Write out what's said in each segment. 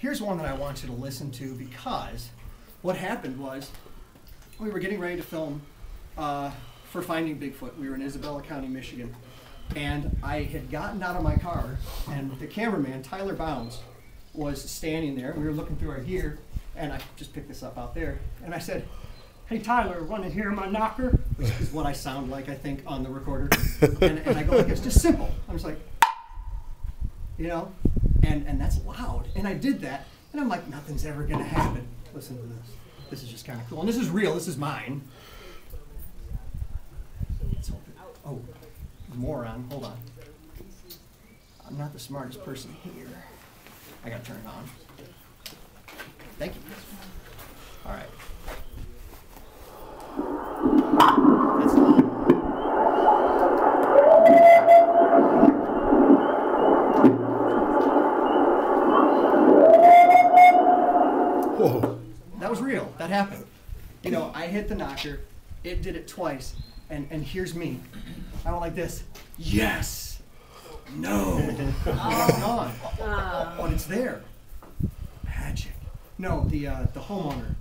here's one that I want you to listen to, because what happened was we were getting ready to film for Finding Bigfoot. We were in Isabella County, Michigan. And I had gotten out of my car, and the cameraman, Tyler Bounds, was standing there. We were looking through our gear, and I just picked this up out there. And I said, "Hey, Tyler, want to hear my knocker?" Which is what I sound like, I think, on the recorder. And I go like this, just simple. I was like, you know, and that's loud. And I did that, and I'm like, nothing's ever going to happen. Listen to this. This is just kind of cool. And this is real. This is mine. Oh, moron. Hold on. I'm not the smartest person here. I got to turn it on. Thank you. All right. That's loud. Whoa. That was real. That happened. You know, I hit the knocker. It did it twice. And here's me. I went like this. Yes. No. It's gone. But it's there. Magic. No, the homeowner.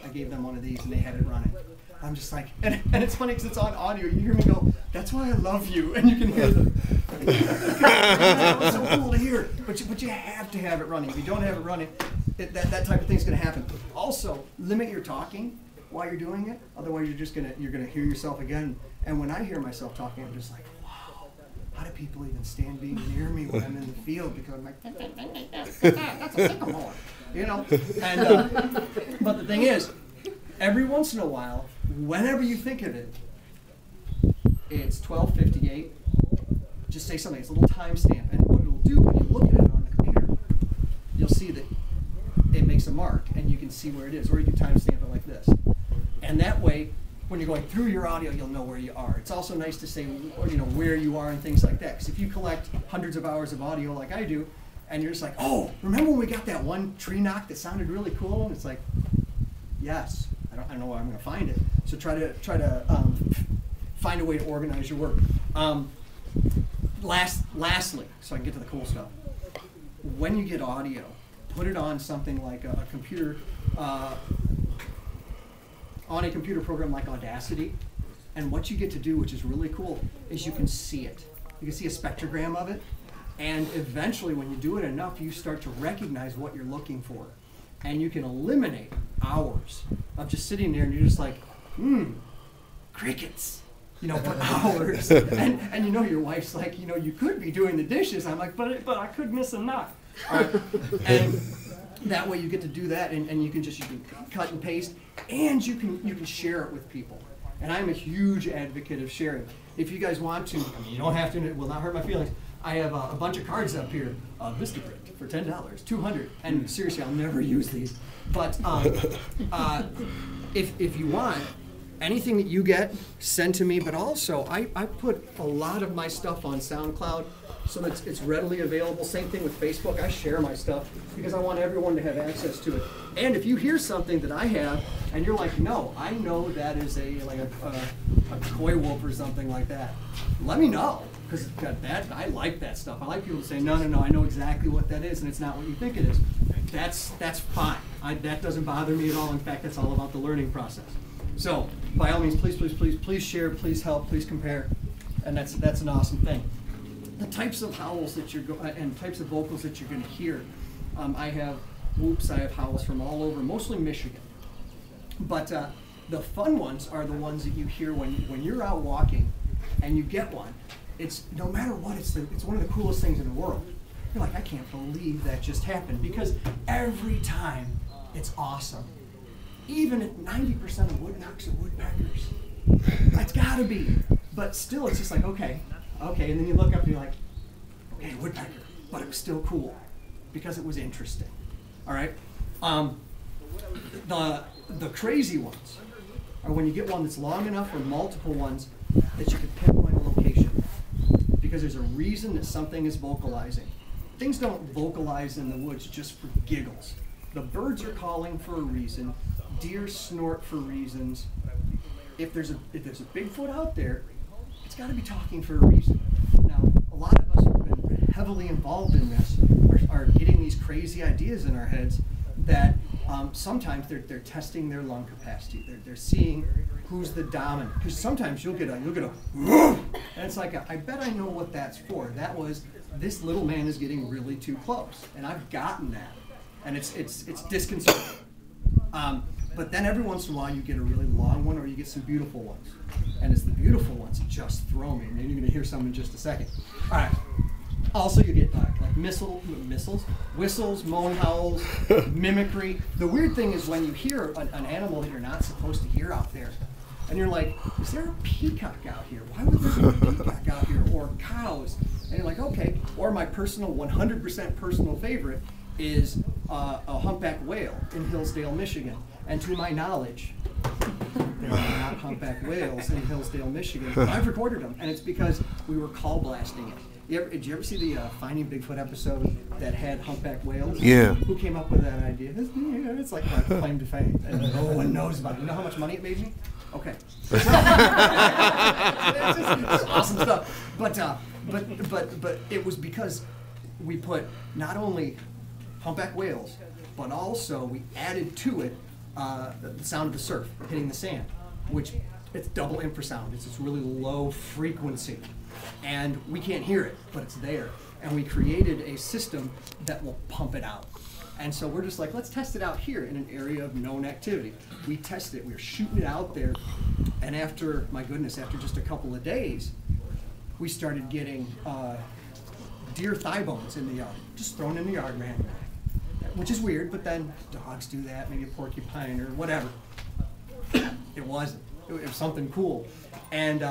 I gave them one of these and they had it running. I'm just like, and it's funny because it's on audio. You hear me go, "That's why I love you," and you can hear them. It's so cool to hear. But you have to have it running. If you don't have it running, that type of thing's going to happen. Also, limit your talking while you're doing it. Otherwise, you're gonna hear yourself again. And when I hear myself talking, I'm just like, wow, how do people even stand being near me when I'm in the field? Because I'm like, that's a sycamore, you know. And but the thing is, every once in a while, whenever you think of it, it's 12:58. Just say something. It's a little timestamp, and what it'll do when you look at it on the computer, you'll see that it makes a mark, and you can see where it is, or you can timestamp it like this. And that way, when you're going through your audio, you'll know where you are. It's also nice to say, you know, where you are and things like that. Because if you collect hundreds of hours of audio like I do, and you're just like, "Oh, remember when we got that one tree knock that sounded really cool?" And it's like, yes, I don't know where I'm going to find it. So try to find a way to organize your work. Lastly, so I can get to the cool stuff. When you get audio, put it on something like a computer. On a computer program like Audacity, and what you get to do, which is really cool, is you can see it. You can see a spectrogram of it, and eventually when you do it enough, you start to recognize what you're looking for. And you can eliminate hours of just sitting there and you're just like, crickets, you know, for hours. And you know, your wife's like, you know, you could be doing the dishes. I'm like, but I could miss a knock. All right. And that way you get to do that, and you can cut and paste, and you can share it with people. And I'm a huge advocate of sharing. If you guys want to, I mean, you don't have to, it will not hurt my feelings. I have a bunch of cards up here, Vistaprint for $10, $200, and seriously, I'll never use these. But if you want, anything that you get, send to me. But also, I put a lot of my stuff on SoundCloud, so that it's readily available. Same thing with Facebook. I share my stuff because I want everyone to have access to it. And if you hear something that I have, and you're like, "No, I know that is a koi wolf or something like that," let me know, because I like that stuff. I like people to say, "No, I know exactly what that is, and it's not what you think it is." That's fine. That doesn't bother me at all. In fact, that's all about the learning process. So, by all means, please share, please help, please compare, and that's an awesome thing. The types of howls that and types of vocals that you're going to hear, I have whoops, I have howls from all over, mostly Michigan. But the fun ones are the ones that you hear when you're out walking, and you get one. It's no matter what, it's one of the coolest things in the world. You're like, I can't believe that just happened, because every time it's awesome. Even at 90% of woodknocks are woodpeckers. That's got to be. But still, it's just like, okay, and then you look up and you're like, okay, woodpecker, but it was still cool because it was interesting. All right. The crazy ones are when you get one that's long enough or multiple ones that you can pinpoint a location, because there's a reason that something is vocalizing. Things don't vocalize in the woods just for giggles. The birds are calling for a reason. Deer snort for reasons. If there's a Bigfoot out there, it's got to be talking for a reason. Now, a lot of us have been heavily involved in this are getting these crazy ideas in our heads that sometimes they're testing their lung capacity. They're seeing who's the dominant. Because sometimes you'll get a, and it's like, I bet I know what that's for. That was, this little man is getting really too close. And I've gotten that. And it's disconcerting. But then every once in a while you get a really long one or you get some beautiful ones. And it's the beautiful ones that just throw me. And you're going to hear some in just a second. All right. Also, you get like whistles, moan howls, mimicry. The weird thing is when you hear an animal that you're not supposed to hear out there, and you're like, is there a peacock out here? Why would there be a peacock out here? Or cows? And you're like, okay. Or my personal, 100% personal favorite is a humpback whale in Hillsdale, Michigan. And to my knowledge, there are not humpback whales in Hillsdale, Michigan. But I've recorded them, and it's because we were call blasting it. Did you ever see the Finding Bigfoot episode that had humpback whales? Yeah. Who came up with that idea? It's like my claim to fame, and no one knows about it. You know how much money it made me? Okay. It's awesome stuff. But it was because we put not only humpback whales, but also we added to it the sound of the surf hitting the sand, which it's double infrasound. It's this really low frequency. And we can't hear it, but it's there. And we created a system that will pump it out. And so we're just like, let's test it out here in an area of known activity. We tested it, we were shooting it out there, and after, my goodness, after just a couple of days, we started getting deer thigh bones in the yard, just thrown in the yard randomly, which is weird, but then dogs do that, maybe a porcupine or whatever. It wasn't. It was something cool. And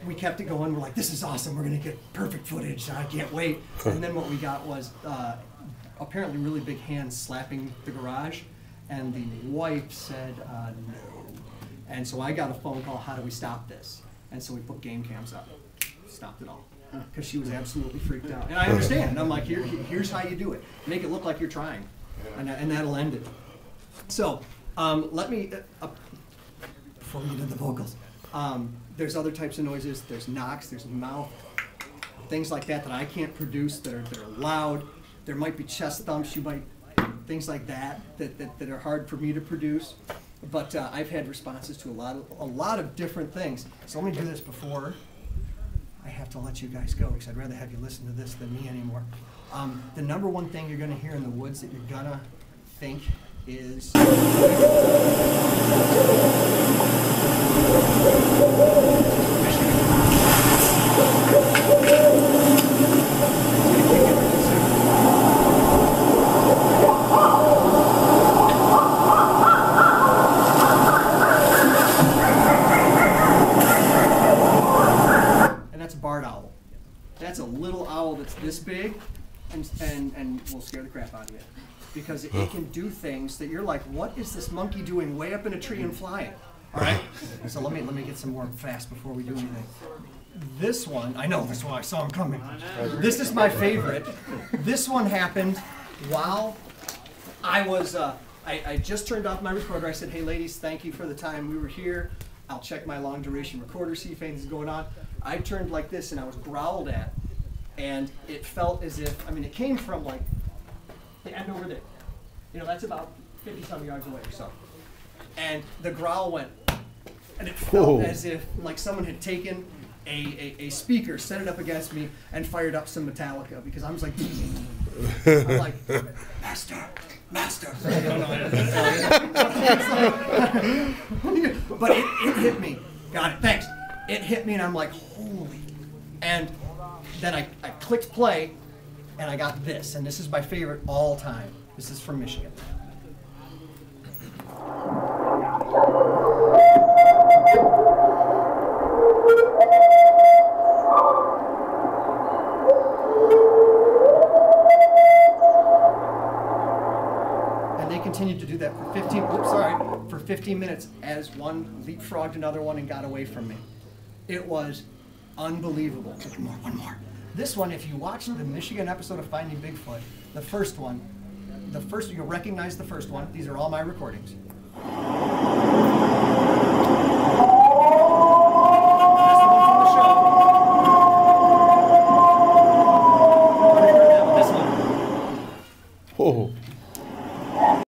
we kept it going. We're like, this is awesome. We're going to get perfect footage. I can't wait. And then what we got was apparently really big hands slapping the garage. And the wife said, no. And so I got a phone call, how do we stop this? And so we put game cams up. Stopped it all. Because she was absolutely freaked out. And I understand. And I'm like, here's how you do it. Make it look like you're trying. And that'll end it. So let me, before we get into the vocals, there's other types of noises. There's knocks, there's mouth, things like that I can't produce that are loud. There might be chest thumps, things like that are hard for me to produce. But I've had responses to a lot of different things. So let me do this before I have to let you guys go, because I'd rather have you listen to this than me anymore. The number one thing you're going to hear in the woods that you're going to think is... That's a little owl that's this big, and will scare the crap out of you, because it can do things that you're like, what is this monkey doing way up in a tree and flying? All right. So let me get some more fast before we do anything. This one, I know this one. I saw him coming. This is my favorite. This one happened while I was. I just turned off my recorder. I said, "Hey, ladies, thank you for the time we were here. I'll check my long duration recorder, see if anything's going on." I turned like this and I was growled at, and it felt as if, it came from like the end over there. That's about 50-some yards away or so. And the growl went, and it felt as if like someone had taken a speaker, set it up against me, and fired up some Metallica, because I was like, I'm like, master. But it hit me. Got it, thanks. It hit me and I'm like, holy. And then I clicked play and I got this. And this is my favorite all time. This is from Michigan. And they continued to do that for 15 minutes as one leapfrogged another one and got away from me. It was unbelievable. One more. This one, if you watch the Michigan episode of Finding Bigfoot, the first one, you'll recognize the first one. These are all my recordings.